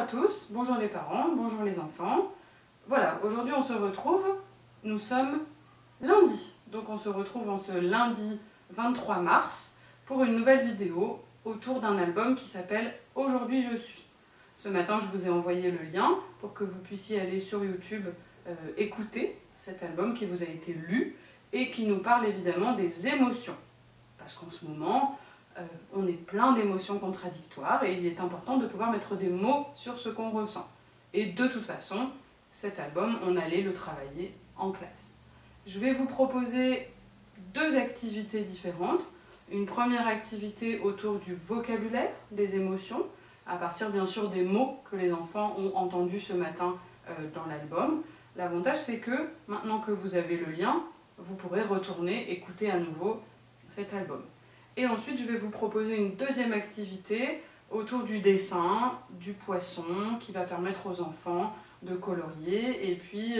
tous, bonjour les parents, bonjour les enfants. Voilà, aujourd'hui on se retrouve, nous sommes lundi. Donc on se retrouve en ce lundi 23 mars pour une nouvelle vidéo autour d'un album qui s'appelle « Aujourd'hui je suis ». Ce matin je vous ai envoyé le lien pour que vous puissiez aller sur YouTube écouter cet album qui vous a été lu et qui nous parle évidemment des émotions. Parce qu'en ce moment, on est plein d'émotions contradictoires et il est important de pouvoir mettre des mots sur ce qu'on ressent. Et de toute façon, cet album, on allait le travailler en classe. Je vais vous proposer deux activités différentes. Une première activité autour du vocabulaire des émotions, à partir bien sûr des mots que les enfants ont entendus ce matin dans l'album. L'avantage c'est que maintenant que vous avez le lien, vous pourrez retourner écouter à nouveau cet album. Et ensuite, je vais vous proposer une deuxième activité autour du dessin, du poisson, qui va permettre aux enfants de colorier et puis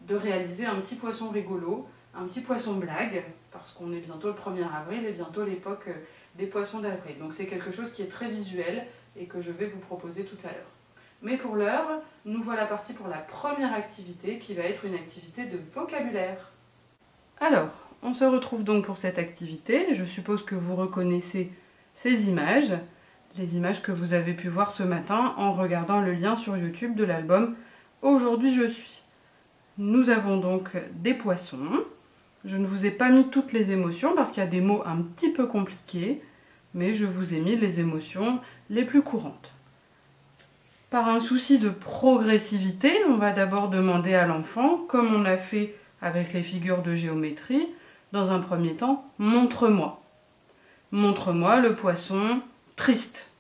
de réaliser un petit poisson rigolo, un petit poisson blague, parce qu'on est bientôt le 1er avril et bientôt l'époque des poissons d'avril. Donc c'est quelque chose qui est très visuel et que je vais vous proposer tout à l'heure. Mais pour l'heure, nous voilà partis pour la première activité qui va être une activité de vocabulaire. Alors, on se retrouve donc pour cette activité. Je suppose que vous reconnaissez ces images, les images que vous avez pu voir ce matin en regardant le lien sur YouTube de l'album « Aujourd'hui je suis ». Nous avons donc des poissons. Je ne vous ai pas mis toutes les émotions parce qu'il y a des mots un petit peu compliqués, mais je vous ai mis les émotions les plus courantes. Par un souci de progressivité, on va d'abord demander à l'enfant, comme on l'a fait avec les figures de géométrie, dans un premier temps, montre-moi. Montre-moi le poisson triste.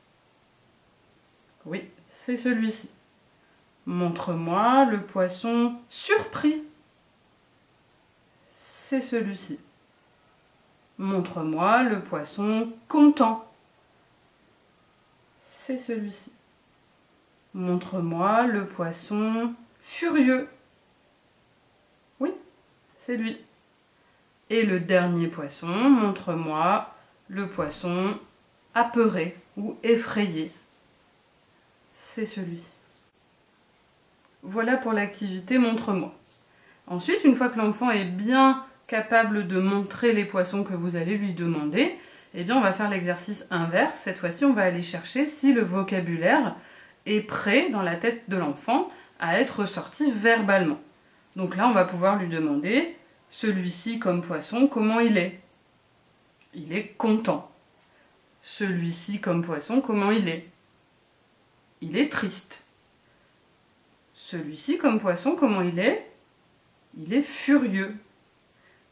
Oui, c'est celui-ci. Montre-moi le poisson surpris. C'est celui-ci. Montre-moi le poisson content. C'est celui-ci. Montre-moi le poisson furieux. Oui, c'est lui. Et le dernier poisson, montre-moi le poisson apeuré ou effrayé. C'est celui-ci. Voilà pour l'activité montre-moi. Ensuite, une fois que l'enfant est bien capable de montrer les poissons que vous allez lui demander, eh bien on va faire l'exercice inverse. Cette fois-ci, on va aller chercher si le vocabulaire est prêt dans la tête de l'enfant à être sorti verbalement. Donc là, on va pouvoir lui demander celui-ci comme poisson, comment il est? Il est content. Celui-ci comme poisson, comment il est? Il est triste. Celui-ci comme poisson, comment il est? Il est furieux.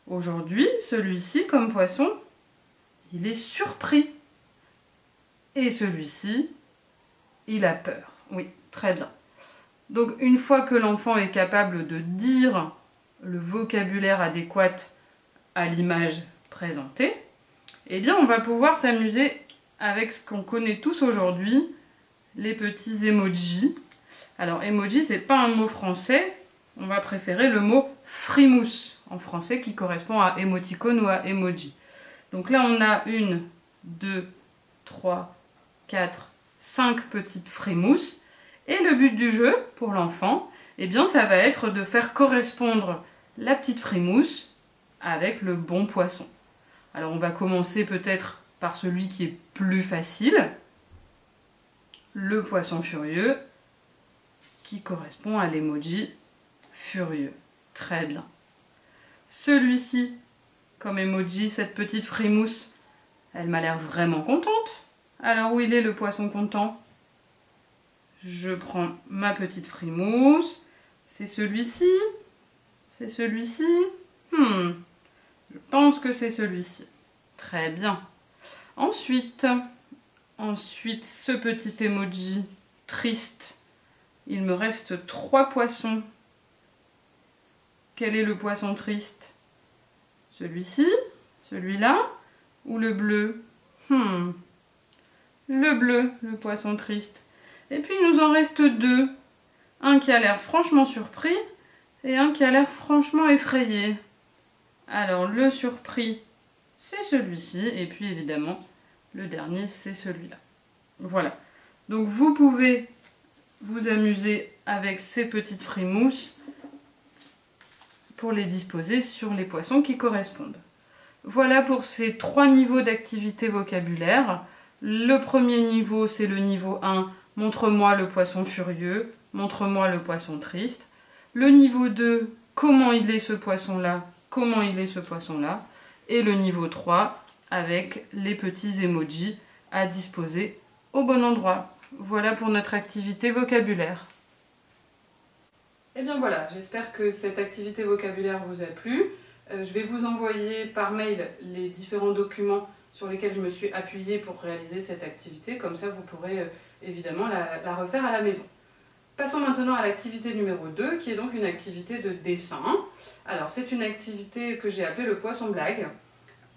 Aujourd'hui, celui-ci comme poisson, il est surpris. Et celui-ci, il a peur. Oui, très bien. Donc une fois que l'enfant est capable de dire le vocabulaire adéquat à l'image présentée, eh bien on va pouvoir s'amuser avec ce qu'on connaît tous aujourd'hui, les petits emojis. Alors emoji, c'est pas un mot français, on va préférer le mot frimousse en français qui correspond à émoticône ou à emoji. Donc là on a 1, 2, 3, 4, 5 petites frimousses. Et le but du jeu, pour l'enfant, eh bien, ça va être de faire correspondre la petite frimousse avec le bon poisson. Alors, on va commencer peut-être par celui qui est plus facile, le poisson furieux, qui correspond à l'emoji furieux. Très bien. Celui-ci, comme emoji, cette petite frimousse, elle m'a l'air vraiment contente. Alors, où il est le poisson content ? Je prends ma petite frimousse. C'est celui-ci? C'est celui-ci? Je pense que c'est celui-ci. Très bien. Ensuite, ce petit emoji triste. Il me reste 3 poissons. Quel est le poisson triste? Celui-ci? Celui-là? Ou le bleu? Le bleu, le poisson triste. Et puis il nous en reste 2. Un qui a l'air franchement surpris et un qui a l'air franchement effrayé. Alors le surpris, c'est celui-ci. Et puis évidemment, le dernier, c'est celui-là. Voilà. Donc vous pouvez vous amuser avec ces petites frimouses pour les disposer sur les poissons qui correspondent. Voilà pour ces 3 niveaux d'activité vocabulaire. Le premier niveau, c'est le niveau 1, montre-moi le poisson furieux, montre-moi le poisson triste. Le niveau 2, comment il est ce poisson-là, comment il est ce poisson-là. Et le niveau 3, avec les petits emojis à disposer au bon endroit. Voilà pour notre activité vocabulaire. Et bien voilà, j'espère que cette activité vocabulaire vous a plu. Je vais vous envoyer par mail les différents documents sur lesquels je me suis appuyée pour réaliser cette activité. Comme ça, vous pourrez évidemment la refaire à la maison. Passons maintenant à l'activité numéro 2, qui est donc une activité de dessin. Alors, c'est une activité que j'ai appelée le poisson blague.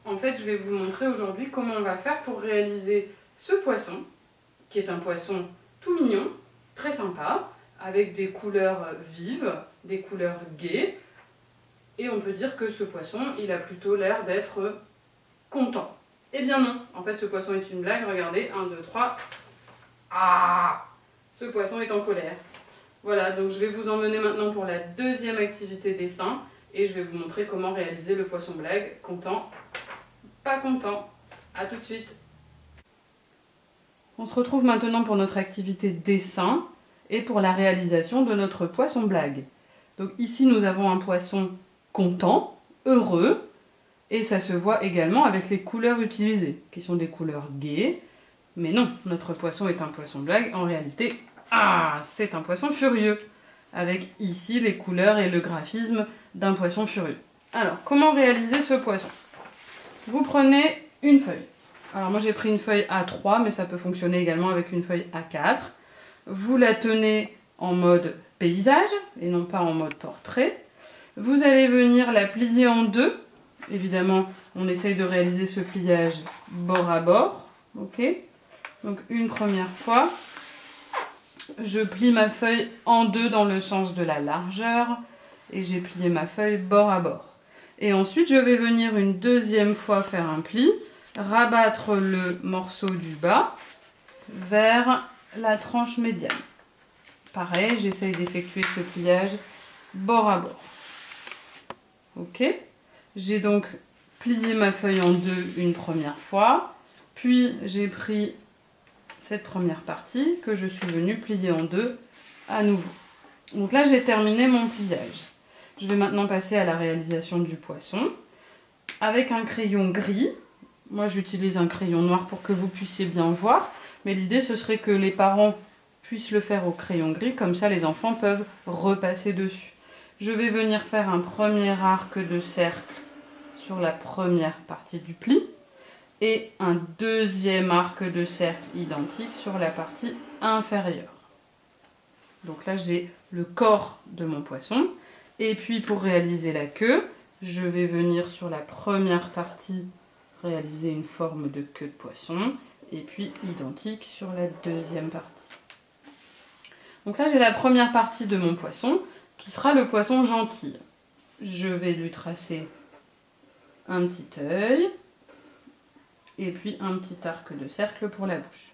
En fait, je vais vous montrer aujourd'hui comment on va faire pour réaliser ce poisson, qui est un poisson tout mignon, très sympa, avec des couleurs vives, des couleurs gaies. Et on peut dire que ce poisson, il a plutôt l'air d'être content. Eh bien non, en fait ce poisson est une blague, regardez, 1, 2, 3. Ah! Ce poisson est en colère. Voilà, donc je vais vous emmener maintenant pour la deuxième activité dessin, et je vais vous montrer comment réaliser le poisson blague, content, pas content. A tout de suite. On se retrouve maintenant pour notre activité dessin, et pour la réalisation de notre poisson blague. Donc ici nous avons un poisson content, heureux, et ça se voit également avec les couleurs utilisées, qui sont des couleurs gaies. Mais non, notre poisson est un poisson blague, en réalité, c'est un poisson furieux, avec ici les couleurs et le graphisme d'un poisson furieux. Alors, comment réaliser ce poisson? Vous prenez une feuille. Alors moi j'ai pris une feuille A3, mais ça peut fonctionner également avec une feuille A4. Vous la tenez en mode paysage, et non pas en mode portrait. Vous allez venir la plier en deux. Évidemment, on essaye de réaliser ce pliage bord à bord. Ok. Donc une première fois, je plie ma feuille en deux dans le sens de la largeur. Et j'ai plié ma feuille bord à bord. Et ensuite, je vais venir une deuxième fois faire un pli, rabattre le morceau du bas vers la tranche médiane. Pareil, j'essaye d'effectuer ce pliage bord à bord. Ok, j'ai donc plié ma feuille en deux une première fois, puis j'ai pris cette première partie que je suis venue plier en deux à nouveau. Donc là, j'ai terminé mon pliage. Je vais maintenant passer à la réalisation du poisson avec un crayon gris. Moi, j'utilise un crayon noir pour que vous puissiez bien voir, mais l'idée, ce serait que les parents puissent le faire au crayon gris, comme ça les enfants peuvent repasser dessus. Je vais venir faire un premier arc de cercle sur la première partie du pli et un deuxième arc de cercle identique sur la partie inférieure. Donc là j'ai le corps de mon poisson et puis pour réaliser la queue, je vais venir sur la première partie réaliser une forme de queue de poisson et puis identique sur la deuxième partie. Donc là j'ai la première partie de mon poisson qui sera le poisson gentil. Je vais lui tracer un petit œil et puis un petit arc de cercle pour la bouche.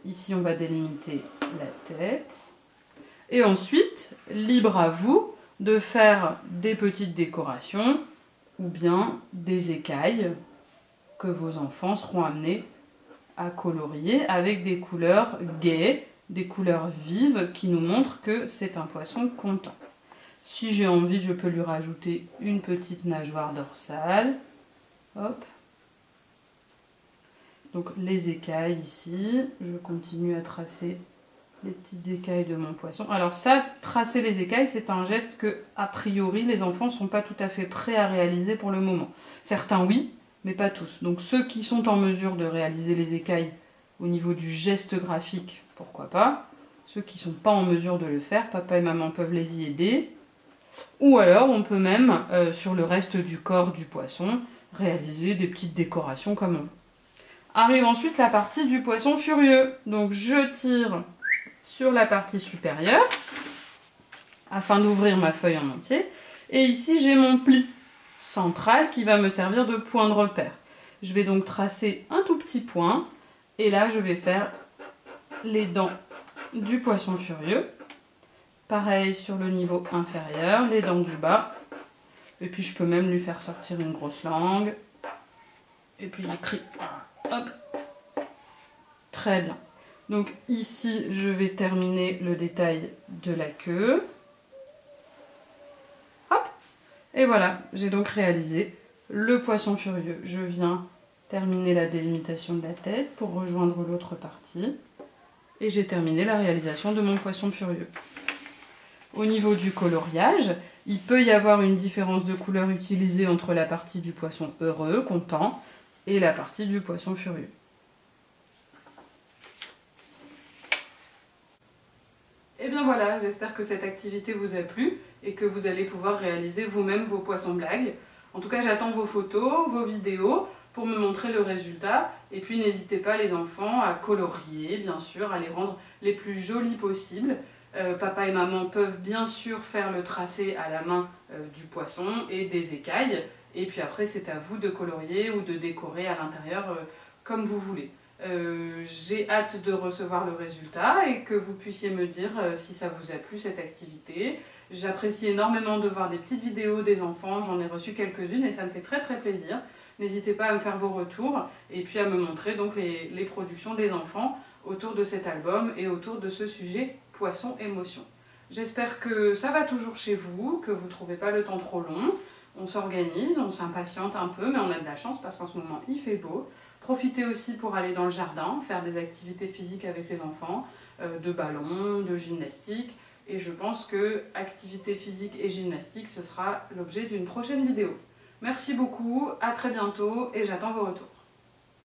Ici on va délimiter la tête et ensuite libre à vous de faire des petites décorations ou bien des écailles que vos enfants seront amenés à colorier avec des couleurs gaies, des couleurs vives qui nous montrent que c'est un poisson content. Si j'ai envie, je peux lui rajouter une petite nageoire dorsale. Hop. Donc les écailles ici, je continue à tracer les petites écailles de mon poisson. Alors ça, tracer les écailles, c'est un geste que, a priori, les enfants ne sont pas tout à fait prêts à réaliser pour le moment. Certains oui, mais pas tous. Donc ceux qui sont en mesure de réaliser les écailles au niveau du geste graphique, pourquoi pas. Ceux qui ne sont pas en mesure de le faire, papa et maman peuvent les y aider. Ou alors on peut même, sur le reste du corps du poisson, réaliser des petites décorations comme on veut. Arrive ensuite la partie du poisson furieux. Donc je tire sur la partie supérieure afin d'ouvrir ma feuille en entier. Et ici j'ai mon pli central qui va me servir de point de repère. Je vais donc tracer un tout petit point et là je vais faire les dents du poisson furieux. Pareil sur le niveau inférieur, les dents du bas. Et puis je peux même lui faire sortir une grosse langue. Et puis il crie. Hop. Très bien. Donc ici, je vais terminer le détail de la queue. Hop. Et voilà, j'ai donc réalisé le poisson furieux. Je viens terminer la délimitation de la tête pour rejoindre l'autre partie. Et j'ai terminé la réalisation de mon poisson furieux. Au niveau du coloriage, il peut y avoir une différence de couleur utilisée entre la partie du poisson heureux, content, et la partie du poisson furieux. Et bien voilà, j'espère que cette activité vous a plu et que vous allez pouvoir réaliser vous-même vos poissons blagues. En tout cas, j'attends vos photos, vos vidéos pour me montrer le résultat. Et puis n'hésitez pas les enfants à colorier, bien sûr, à les rendre les plus jolis possibles. Papa et maman peuvent bien sûr faire le tracé à la main du poisson et des écailles. Et puis après, c'est à vous de colorier ou de décorer à l'intérieur comme vous voulez. J'ai hâte de recevoir le résultat et que vous puissiez me dire si ça vous a plu cette activité. J'apprécie énormément de voir des petites vidéos des enfants, j'en ai reçu quelques-unes et ça me fait très plaisir. N'hésitez pas à me faire vos retours et puis à me montrer donc les productions des enfants autour de cet album et autour de ce sujet poisson émotion. J'espère que ça va toujours chez vous, que vous ne trouvez pas le temps trop long. On s'organise, on s'impatiente un peu, mais on a de la chance parce qu'en ce moment il fait beau. Profitez aussi pour aller dans le jardin, faire des activités physiques avec les enfants, de ballon, de gymnastique. Et je pense que activité physique et gymnastique, ce sera l'objet d'une prochaine vidéo. Merci beaucoup, à très bientôt et j'attends vos retours.